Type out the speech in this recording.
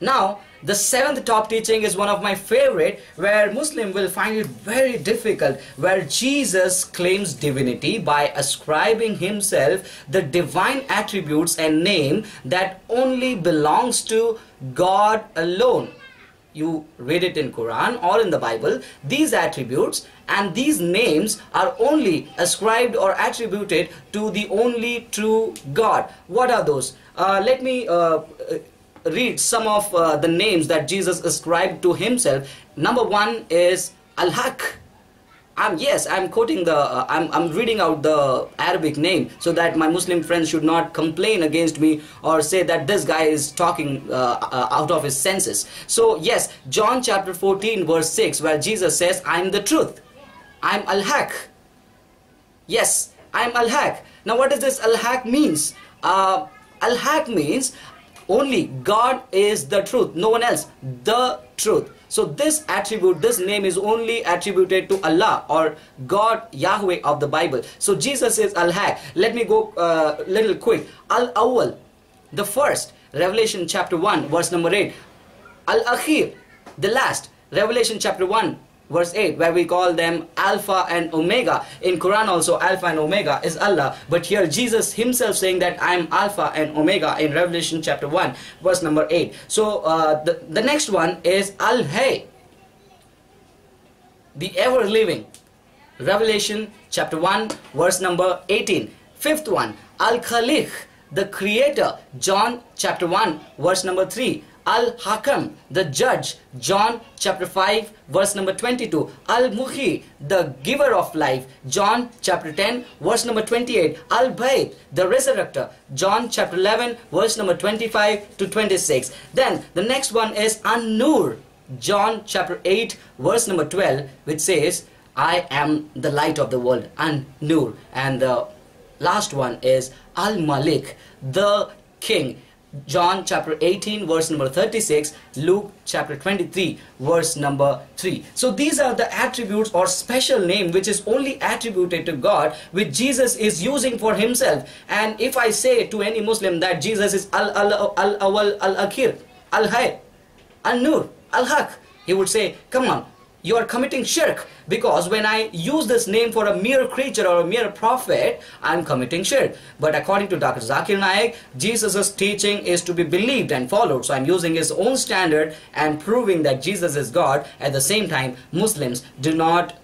Now, the seventh top teaching is one of my favorite, where Muslim will find it very difficult, where Jesus claims divinity by ascribing himself the divine attributes and name that only belongs to God alone. You read it in Quran or in the Bible, these attributes and these names are only ascribed or attributed to the only true God. What are those? Let me read some of the names that Jesus ascribed to himself. Number one is Al-Haq. I'm quoting I'm reading out the Arabic name so that my Muslim friends should not complain against me or say that this guy is talking out of his senses. So yes, John chapter 14 verse 6, where Jesus says, I am the truth. I am Al-Haq. Yes, I am Al-Haq. Now what does this Al-Haq means? Al-Haq means only God is the truth, no one else, the truth. So this attribute, this name is only attributed to Allah or God, Yahweh of the Bible. So Jesus is Al-Haq. Let me go little quick. Al-Awwal, the first, Revelation chapter 1 verse number 8. Al-Akhir, the last, Revelation chapter 1 verse 8, where we call them Alpha and Omega. In Quran also Alpha and Omega is Allah, but here Jesus himself saying that I am Alpha and Omega in Revelation chapter 1 verse number 8. So the next one is Al-Hay, the ever living, Revelation chapter 1 verse number 18. Fifth one, Al-Khaliq, the creator, John chapter 1 verse number 3. Al-Hakam, the judge, John chapter 5 verse number 22. Al-Muhi, the giver of life, John chapter 10 verse number 28. Al-Bayt, the resurrector, John chapter 11 verse number 25 to 26. Then the next one is An-Nur, John chapter 8 verse number 12, which says, I am the light of the world, An-Nur. And the last one is Al-Malik, the king, John chapter 18 verse number 36, Luke chapter 23 verse number 3. So these are the attributes or special name which is only attributed to God, which Jesus is using for himself. And if I say to any Muslim that Jesus is Al-Awwal, Al-Akhir, Al-Hay, Al-Nur, Al-Haq, he would say, come on, you are committing shirk, because when I use this name for a mere creature or a mere prophet, I am committing shirk. But according to Dr. Zakir Naik, Jesus' teaching is to be believed and followed. So I am using his own standard and proving that Jesus is God. At the same time, Muslims do not